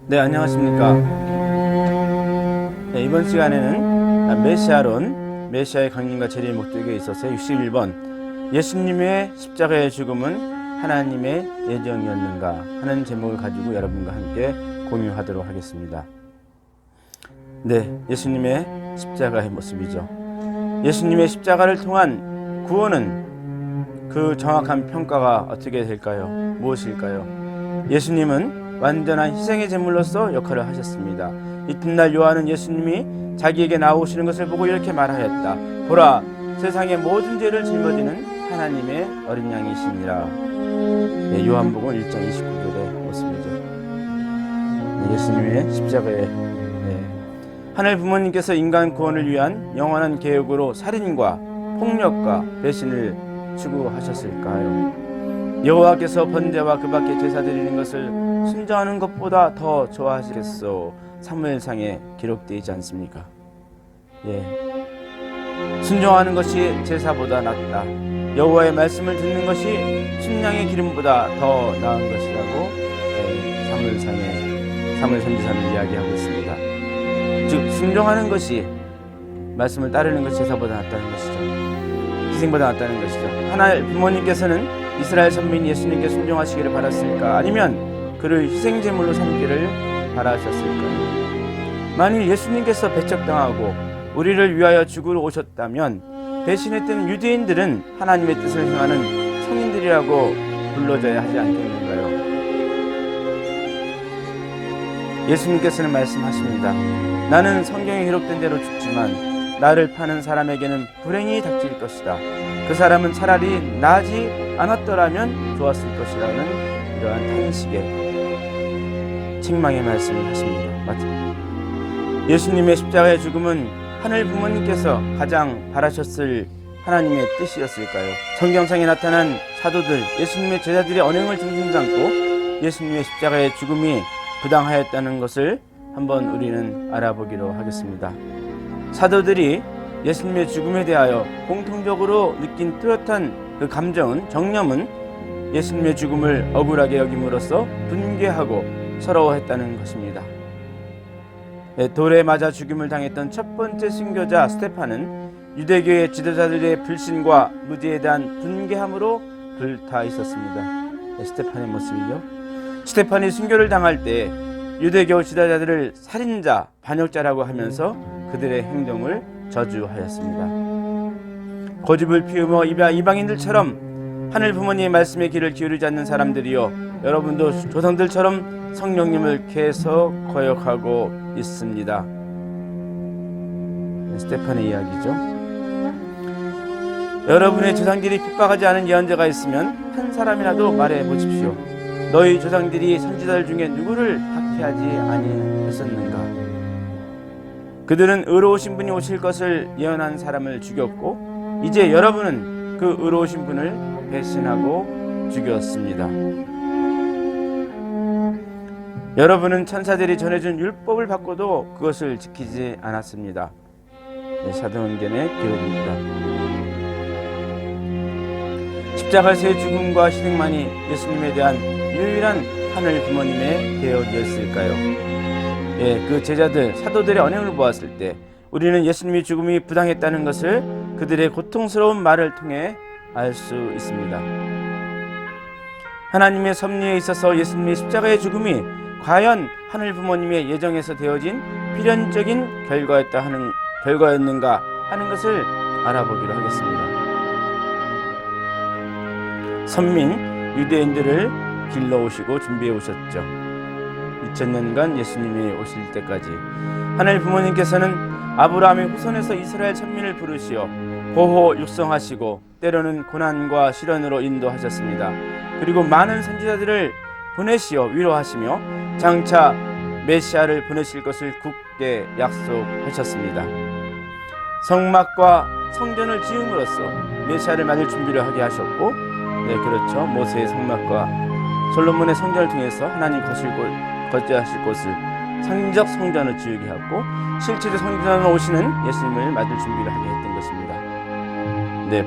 네, 안녕하십니까. 네, 이번 시간에는 메시아의 강림과 재림의 목적에 있어서 61번 예수님의 십자가의 죽음은 하나님의 예정이었는가 하는 제목을 가지고 여러분과 함께 공유하도록 하겠습니다. 네, 예수님의 십자가의 모습이죠. 예수님의 십자가를 통한 구원은 그 정확한 평가가 어떻게 될까요? 무엇일까요? 예수님은 완전한 희생의 제물로서 역할을 하셨습니다. 이튿날 요한은 예수님이 자기에게 나오시는 것을 보고 이렇게 말하였다. 보라, 세상의 모든 죄를 짊어지는 하나님의 어린 양이시니라. 네, 요한복음 1장 29절의 모습이죠. 네, 예수님의 십자가에 하늘 부모님께서 인간 구원을 위한 영원한 계획으로 살인과 폭력과 배신을 추구하셨을까요? 여호와께서 번제와 그 밖에 제사 드리는 것을 순종하는 것보다 더 좋아하시겠소. 사무엘상에 기록되어 있지 않습니까? 순종하는 것이 제사보다 낫다. 여호와의 말씀을 듣는 것이 순양의 기름보다 더 나은 것이라고 사무엘 선지자는 이야기하고 있습니다. 즉 순종하는 것이, 말씀을 따르는 것이 제사보다 낫다는 것이죠. 희생보다 낫다는 것이죠. 하나님 부모님께서는 이스라엘 선민 예수님께 순종하시기를 바랐을까? 아니면 그를 희생제물로 삼기를 바라셨을까요? 만일 예수님께서 배척당하고 우리를 위하여 죽으러 오셨다면 배신했던 유대인들은 하나님의 뜻을 행하는 성인들이라고 불러져야 하지 않겠는가요? 예수님께서는 말씀하십니다. 나는 성경에 기록된 대로 죽지만 나를 파는 사람에게는 불행이 닥칠 것이다. 그 사람은 차라리 나지 않았더라면 좋았을 것이라는 이러한 탄식의 책망의 말씀을 하십니다. 예수님의 십자가의 죽음은 하늘 부모님께서 가장 바라셨을 하나님의 뜻이었을까요? 성경상에 나타난 사도들, 예수님의 제자들의 언행을 중심 삼고 예수님의 십자가의 죽음이 부당하였다는 것을 한번 우리는 알아보기로 하겠습니다. 사도들이 예수님의 죽음에 대하여 공통적으로 느낀 뚜렷한 그 감정은, 정념은 예수님의 죽음을 억울하게 여김으로써 분개하고 서러워했다는 것입니다. 돌에 맞아 죽임을 당했던 첫 번째 순교자 스데반은 유대교의 지도자들의 불신과 무지에 대한 분개함으로 불타 있었습니다. 스데반의 모습이죠. 스데반이 순교를 당할 때 유대교 지도자들을 살인자, 반역자라고 하면서 그들의 행동을 저주하였습니다. 고집을 피우며 이방인들처럼 하늘 부모님의 말씀에 귀를 기울이지 않는 사람들이요, 여러분도 조상들처럼 성령님을 계속 거역하고 있습니다. 스데반의 이야기죠. 여러분의 조상들이 핍박하지 않은 예언자가 있으면 한 사람이라도 말해 보십시오. 너희 조상들이 선지자들 중에 누구를 박해하지 아니했었는가? 그들은 의로우신 분이 오실 것을 예언한 사람을 죽였고, 이제 여러분은 그 의로우신 분을 배신하고 죽였습니다. 여러분은 천사들이 전해준 율법을 받고도 그것을 지키지 않았습니다. 사도행전의 기록입니다. 십자가에서의 죽음과 희생만이 예수님에 대한 유일한 하늘 부모님의 대역이었을까요? 그 제자들, 사도들의 언행을 보았을 때 우리는 예수님의 죽음이 부당했다는 것을 그들의 고통스러운 말을 통해 알 수 있습니다. 하나님의 섭리에 있어서 예수님의 십자가의 죽음이 과연 하늘 부모님의 예정에서 되어진 필연적인 결과였는가 하는 것을 알아보기로 하겠습니다. 선민 유대인들을 길러오시고 준비해 오셨죠. 2000년간 예수님이 오실 때까지 하늘 부모님께서는 아브라함의 후손에서 이스라엘 천민을 부르시어 보호 육성하시고 때로는 고난과 시련으로 인도하셨습니다. 그리고 많은 선지자들을 보내시어 위로하시며 장차 메시아를 보내실 것을 굳게 약속하셨습니다. 성막과 성전을 지음으로써 메시아를 맞을 준비를 하게 하셨고, 그렇죠. 모세의 성막과 솔로몬의 성전을 통해서 하나님 거주하실 곳을 상징적 성전을 지으게 하고, 실제로 성전으로 오시는 예수님을 맞을 준비를 하게 했던 것입니다.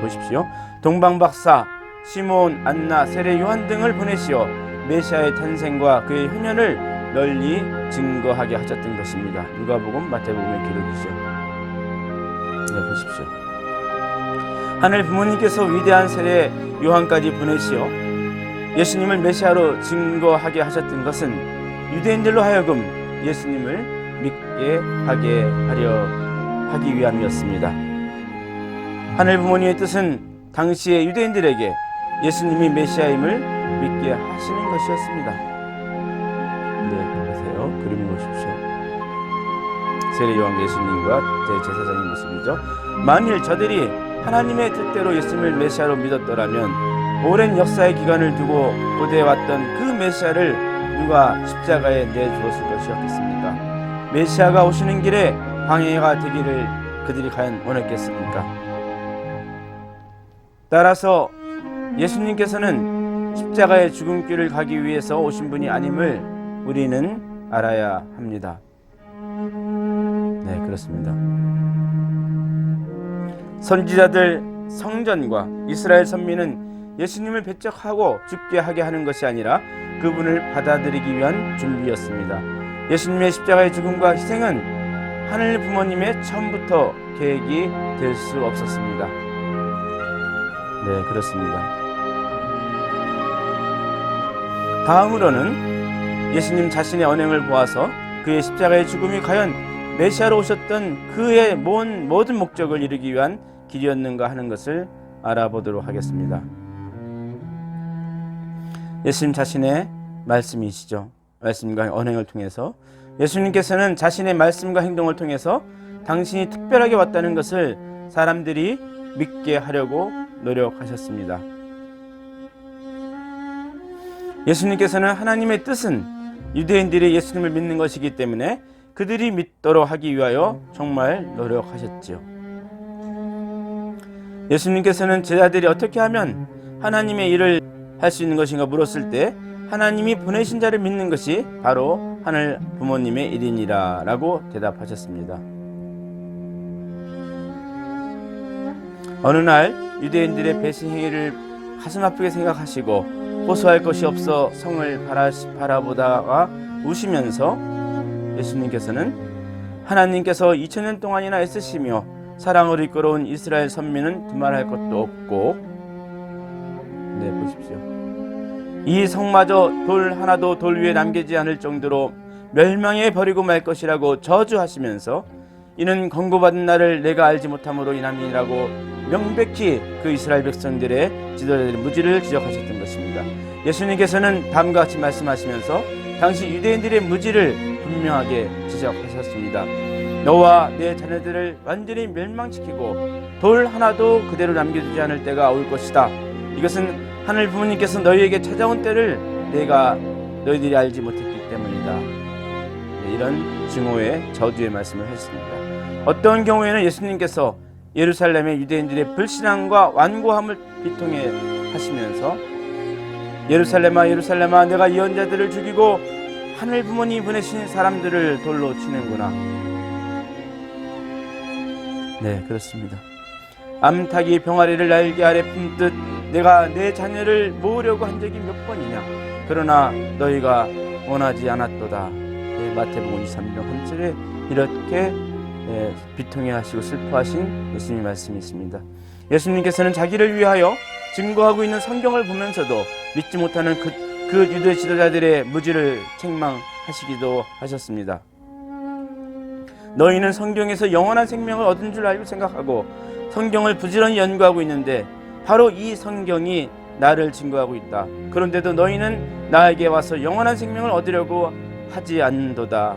보십시오. 동방박사 시몬, 안나, 세례 요한 등을 보내시어 메시아의 탄생과 그의 현현을 널리 증거하게 하셨던 것입니다. 누가복음, 마태복음의 기록이죠. 네, 보십시오. 하늘 부모님께서 위대한 세례 요한까지 보내시어 예수님을 메시아로 증거하게 하셨던 것은 유대인들로 하여금 예수님을 믿게 하게 하기 위함이었습니다. 하늘 부모님의 뜻은 당시의 유대인들에게 예수님이 메시아임을 믿게 하시는 것이었습니다. 네, 보세요. 그림 보십시오. 세례 요한 예수님과 대제사장의 모습이죠. 만일 저들이 하나님의 뜻대로 예수님을 메시아로 믿었더라면 오랜 역사의 기간을 두고 고대해왔던 그 메시아를 누가 십자가에 내주었을 것이었겠습니까? 메시아가 오시는 길에 방해가 되기를 그들이 과연 원했겠습니까? 따라서 예수님께서는 십자가의 죽음길을 가기 위해서 오신 분이 아님을 우리는 알아야 합니다. 네, 그렇습니다. 선지자들, 성전과 이스라엘 선민은 예수님을 배척하고 죽게 하게 하는 것이 아니라 그분을 받아들이기 위한 준비였습니다. 예수님의 십자가의 죽음과 희생은 하늘 부모님의 처음부터 계획이 될 수 없었습니다. 네, 그렇습니다. 다음으로는 예수님 자신의 언행을 보아서 그의 십자가의 죽음이 과연 메시아로 오셨던 그의 모든 목적을 이루기 위한 길이었는가 하는 것을 알아보도록 하겠습니다. 예수님 자신의 말씀이시죠. 말씀과 언행을 통해서 예수님께서는 자신의 말씀과 행동을 통해서 당신이 특별하게 왔다는 것을 사람들이 믿게 하려고 노력하셨습니다. 예수님께서는 하나님의 뜻은 유대인들이 예수님을 믿는 것이기 때문에 그들이 믿도록 하기 위하여 정말 노력하셨지요. 예수님께서는 제자들이 어떻게 하면 하나님의 일을 할 수 있는 것인가 물었을 때 하나님이 보내신 자를 믿는 것이 바로 하늘 부모님의 일이니라 라고 대답하셨습니다. 어느 날 유대인들의 배신 행위를 가슴 아프게 생각하시고 호소할 것이 없어 성을 바라보다가 우시면서 예수님께서는 하나님께서 2000년 동안이나 애쓰시며 사랑으로 이끌어온 이스라엘 선민은 두말할 것도 없고, 네, 보십시오. 이 성마저 돌 하나도 돌 위에 남기지 않을 정도로 멸망해 버리고 말 것이라고 저주하시면서 이는 권고받은 나를 내가 알지 못함으로 인함이라고 명백히 그 이스라엘 백성들의 지도자들의 무지를 지적하셨던 것입니다. 예수님께서는 다음과 같이 말씀하시면서 당시 유대인들의 무지를 분명하게 지적하셨습니다. 너와 내 자녀들을 완전히 멸망시키고 돌 하나도 그대로 남겨두지 않을 때가 올 것이다. 이것은 하늘 부모님께서 너희에게 찾아온 때를 내가 너희들이 알지 못했기 때문이다. 이런 증오의 저주의 말씀을 했습니다. 어떤 경우에는 예수님께서 예루살렘의 유대인들의 불신앙과 완고함을 비통해 하시면서 예루살렘아 예루살렘아 내가 예언자들을 죽이고 하늘 부모님이 보내신 사람들을 돌로 치는구나. 네, 그렇습니다. 암탉이 병아리를 날개 아래 품듯 내가 내 자녀를 모으려고 한 적이 몇 번이냐. 그러나 너희가 원하지 않았도다. 네, 마태복음 23장 1절에 이렇게 비통해 하시고 슬퍼하신 예수님의 말씀이 있습니다. 예수님께서는 자기를 위하여 증거하고 있는 성경을 보면서도 믿지 못하는 그 유대 지도자들의 무지를 책망하시기도 하셨습니다. 너희는 성경에서 영원한 생명을 얻은 줄 알고 생각하고 성경을 부지런히 연구하고 있는데 바로 이 성경이 나를 증거하고 있다. 그런데도 너희는 나에게 와서 영원한 생명을 얻으려고 하지 않는도다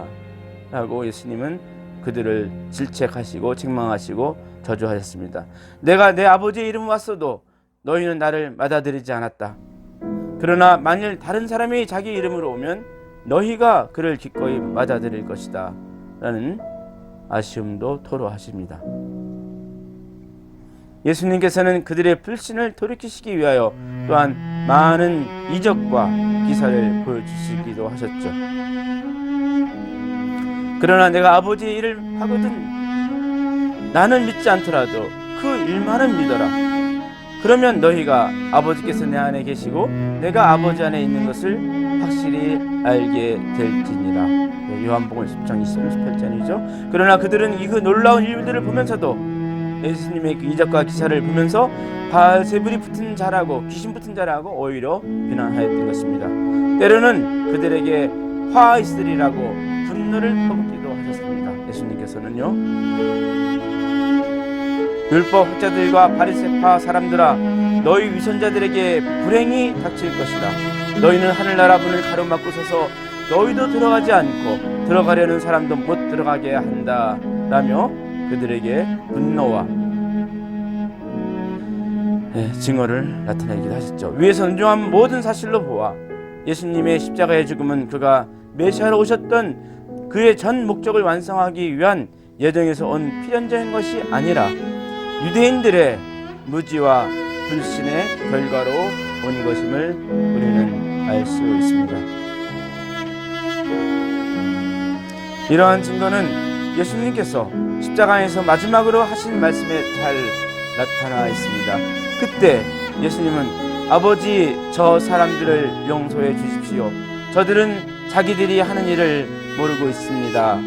라고 예수님은 그들을 질책하시고 책망하시고 저주하셨습니다. 내가 내 아버지의 이름 왔어도 너희는 나를 받아들이지 않았다. 그러나 만일 다른 사람이 자기 이름으로 오면 너희가 그를 기꺼이 맞아들일 것이다 라는 아쉬움도 토로하십니다. 예수님께서는 그들의 불신을 돌이키시기 위하여 또한 많은 이적과 기사를 보여주시기도 하셨죠. 그러나 내가 아버지의 일을 하거든 나는 믿지 않더라도 그 일만은 믿어라. 그러면 너희가 아버지께서 내 안에 계시고 내가 아버지 안에 있는 것을 확실히 알게 될지니라. 요한복음 10장 28절이죠. 그러나 그들은 그 놀라운 일들을 보면서도 예수님의 그 이적과 기사를 보면서 바알세불이 붙은 자라고, 귀신 붙은 자라고 오히려 비난하였던 것입니다. 때로는 그들에게 화 있으리라고 분노를 퍼붓기도 하셨습니다. 예수님께서는요, 율법 학자들과 바리새파 사람들아, 너희 위선자들에게 불행이 닥칠 것이다. 너희는 하늘나라 문을 가로막고 서서 너희도 들어가지 않고 들어가려는 사람도 못 들어가게 한다 라며 그들에게 분노와 증오를 나타내기도 하셨죠. 위에서 은중한 모든 사실로 보아 예수님의 십자가의 죽음은 그가 메시아로 오셨던 그의 전 목적을 완성하기 위한 예정에서 온 필연적인 것이 아니라 유대인들의 무지와 불신의 결과로 온 것임을 우리는 알 수 있습니다. 이러한 증거는 예수님께서 십자가에서 마지막으로 하신 말씀에 잘 나타나 있습니다. 그때 예수님은 아버지, 저 사람들을 용서해 주십시오. 저들은 자기들이 하는 일을 모르고 있습니다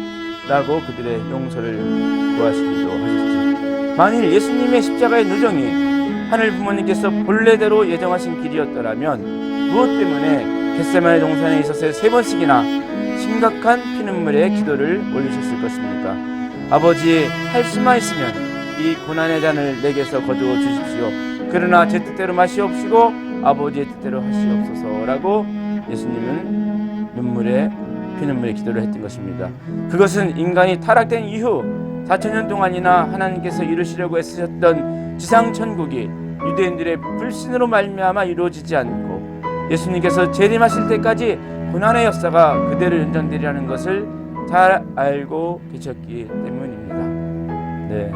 라고 그들의 용서를 구하시기도 하셨죠. 만일 예수님의 십자가의 누정이 하늘 부모님께서 본래대로 예정하신 길이었더라면 무엇 때문에 겟세마네 동산에 있어서 3번씩이나 심각한 피눈물의 기도를 올리셨을 것입니까? 아버지, 할 수만 있으면 이 고난의 잔을 내게서 거두어 주십시오. 그러나 제 뜻대로 마시옵시고 아버지의 뜻대로 하시옵소서라고 예수님은 피눈물의 기도를 했던 것입니다. 그것은 인간이 타락된 이후 4,000년 동안이나 하나님께서 이루시려고 애쓰셨던 지상천국이 유대인들의 불신으로 말미암아 이루어지지 않고 예수님께서 재림하실 때까지 고난의 역사가 그대로 연장되리라는 것을 잘 알고 계셨기 때문입니다. 네.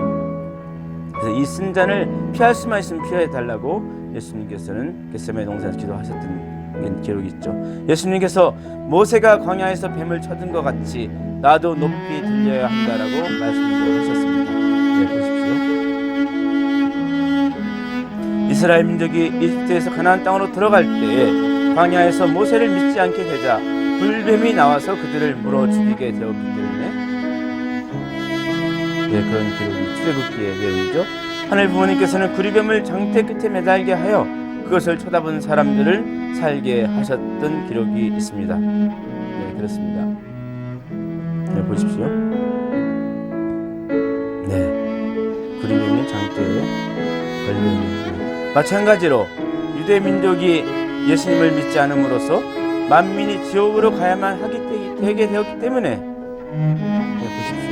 그래서 이 쓴잔을 피할 수만 있으면 피해 달라고 예수님께서는 겟세마네 동산에서 기도하셨던 기록이 있죠. 예수님께서 모세가 광야에서 뱀을 쳐든 것 같이 나도 높이 들려야 한다라고 말씀도 하셨습니다. 네, 보십시오. 이스라엘 민족이 이집트에서 가나안 땅으로 들어갈 때에 광야에서 모세를 믿지 않게 되자 불뱀이 나와서 그들을 물어 죽이게 되었기 때문에 그런 기록이 출애굽기의 내용이죠. 하늘 부모님께서는 구리뱀을 장대 끝에 매달게 하여 그것을 쳐다본 사람들을 살게 하셨던 기록이 있습니다. 네, 그렇습니다. 네, 보십시오. 네, 구리뱀이 장대에 걸려있는 마찬가지로 유대 민족이 예수님을 믿지 않음으로써 만민이 지옥으로 가야만 되게 되었기 때문에 보십시오.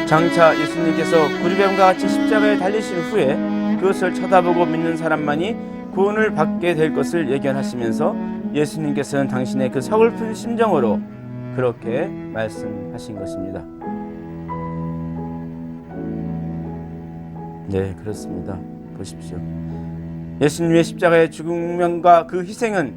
장차 예수님께서 구리뱀과 같이 십자가에 달리신 후에 그것을 쳐다보고 믿는 사람만이 구원을 받게 될 것을 예견하시면서 예수님께서는 당신의 그 서글픈 심정으로 그렇게 말씀하신 것입니다. 네, 그렇습니다. 보십시오. 예수님의 십자가의 죽음과 그 희생은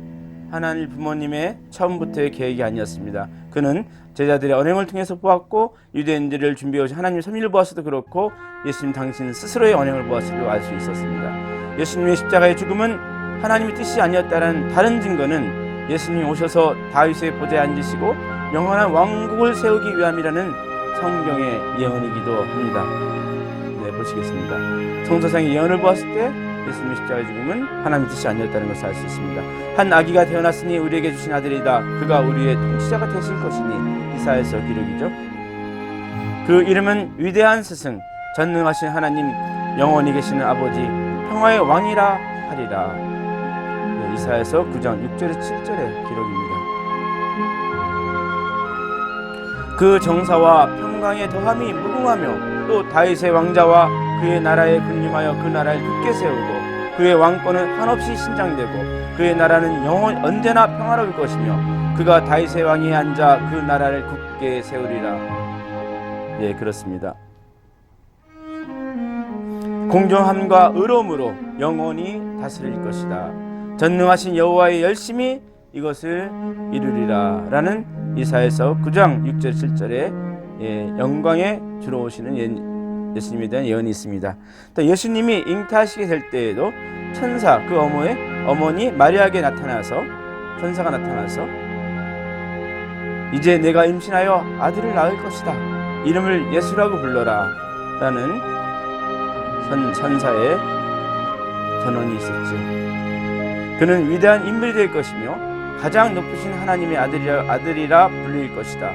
하나님 부모님의 처음부터의 계획이 아니었습니다. 그는 제자들의 언행을 통해서 보았고 유대인들을 준비해 오신 하나님의 섭리를 보았어도 그렇고 예수님 당신 스스로의 언행을 보았어도 알 수 있었습니다. 예수님의 십자가의 죽음은 하나님의 뜻이 아니었다는 다른 증거는 예수님이 오셔서 다윗의 보좌에 앉으시고 영원한 왕국을 세우기 위함이라는 성경의 예언이기도 합니다. 네, 보시겠습니다. 성서상의 예언을 보았을 때 예수님의 십자가의 죽음은 하나님의 뜻이 아니었다는 것을 알 수 있습니다. 한 아기가 태어났으니 우리에게 주신 아들이다. 그가 우리의 통치자가 되실 것이니 이사야서 기록이죠. 그 이름은 위대한 스승, 전능하신 하나님, 영원히 계시는 아버지, 평화의 왕이라 하리라. 네, 이사야서 9장 6절에 7절의 기록입니다. 그 정사와 평강의 더함이 무궁하며 또 다윗의 왕자와 그의 나라에 군림하여 그 나라를 굳게 세우고 그의 왕권은 한없이 신장되고 그의 나라는 영원 언제나 평화로울 것이며 그가 다윗의 왕위에 앉아 그 나라를 굳게 세우리라. 예, 그렇습니다. 공정함과 의로움으로 영원히 다스릴 것이다. 전능하신 여호와의 열심히 이것을 이루리라 라는 이사야서 9장 6절 7절에 영광에 주로 오시는 예수님에 대한 예언이 있습니다. 또 예수님이 잉태하시게 될 때에도 천사 그 어머니 마리아에게 나타나서 천사가 나타나서 이제 내가 임신하여 아들을 낳을 것이다. 이름을 예수라고 불러라. 라는 천사의 전언이 있었죠. 그는 위대한 인물이 될 것이며 가장 높으신 하나님의 아들이라 불릴 것이다.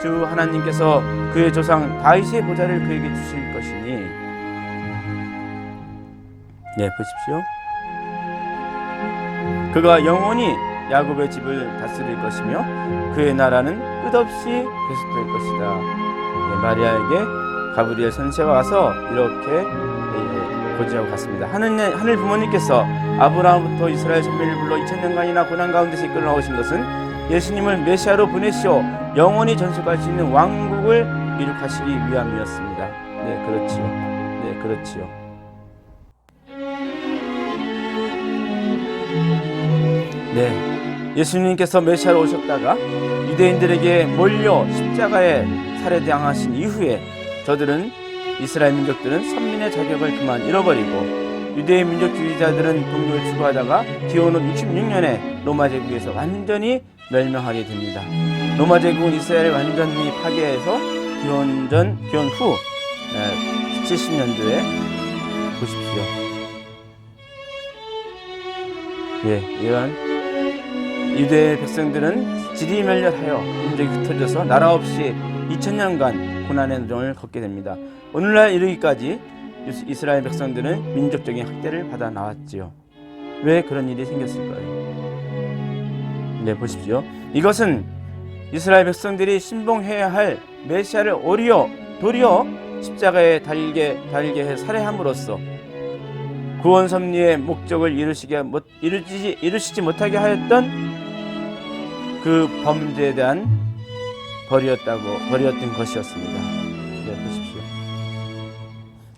주 하나님께서 그의 조상 다윗의 보좌를 그에게 주실 것이니. 네, 보십시오. 그가 영원히 야곱의 집을 다스릴 것이며 그의 나라는 끝없이 계속될 것이다. 네, 마리아에게 가브리엘 선지자가 와서 이렇게 고지하고 갔습니다. 하늘 부모님께서 아브라함부터 이스라엘 선민을 불러 2000년간이나 고난 가운데서 이끌어 나오신 것은 예수님을 메시아로 보내시어 영원히 전속할 수 있는 왕국을 이룩하시기 위함이었습니다. 네, 그렇지요. 네, 그렇지요. 네, 예수님께서 메시아로 오셨다가 유대인들에게 몰려 십자가에 살해당하신 이후에 이스라엘 민족들은 선민의 자격을 그만 잃어버리고 유대인 민족주의자들은 종교를 추구하다가 기원후 66년에 로마 제국에서 완전히 멸망하게 됩니다. 로마 제국은 이스라엘을 완전히 파괴해서 기원 후 70년도에 보십시오. 이러한 유대 백성들은 지리멸렬하여 민족이 흩어져서 나라 없이 2000년간 고난의 노정을 걷게 됩니다. 오늘날 이르기까지 이스라엘 백성들은 민족적인 학대를 받아 나왔지요. 왜 그런 일이 생겼을까요? 네, 보십시오. 이것은 이스라엘 백성들이 신봉해야 할 메시아를 도리어 십자가에 달게 해 살해함으로써 구원 섭리의 목적을 이루시지 못하게 하였던 그 범죄에 대한 벌이었던 것이었습니다. 네, 보십시오.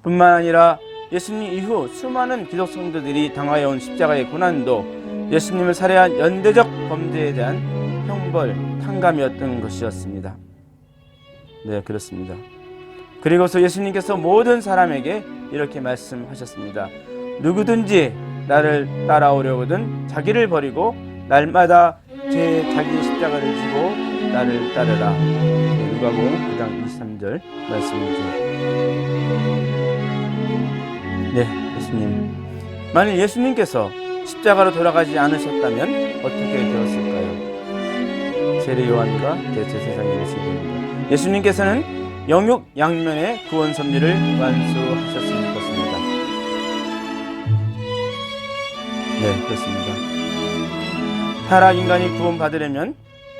뿐만 아니라 예수님 이후 수많은 기독 성도들이 당하여온 십자가의 고난도 예수님을 살해한 연대적 범죄에 대한 형벌, 탕감이었던 것이었습니다. 네, 그렇습니다. 그리고서 예수님께서 모든 사람에게 이렇게 말씀하셨습니다. 누구든지 나를 따라오려거든 자기를 버리고 날마다 자기 십자가를 지고 나를 따르라. 누가복음 9장 23절 말씀이죠. 네, 예수님. 만일 예수님께서 십자가로 돌아가지 않으셨다면 어떻게 되었을까요? 세례 요한과 대체 세상의 예수님입니다. 예수님께서는 영육 양면의 구원 섭리를 완수하셨을 것입니다. 네, 그렇습니다. 타락 인간이 구원받으려면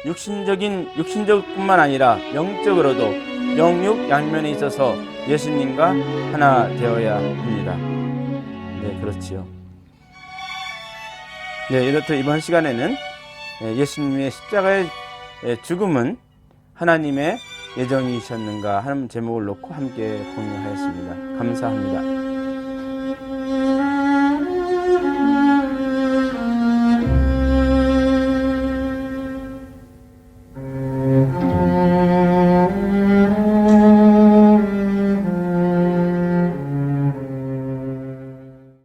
육신적뿐만 아니라 영적으로도 영육 양면에 있어서 예수님과 하나 되어야 합니다. 네, 그렇지요. 네, 이렇듯 이번 시간에는 예수님의 십자가의 죽음은 하나님의 예정이셨는가 하는 제목을 놓고 함께 공유하였습니다. 감사합니다.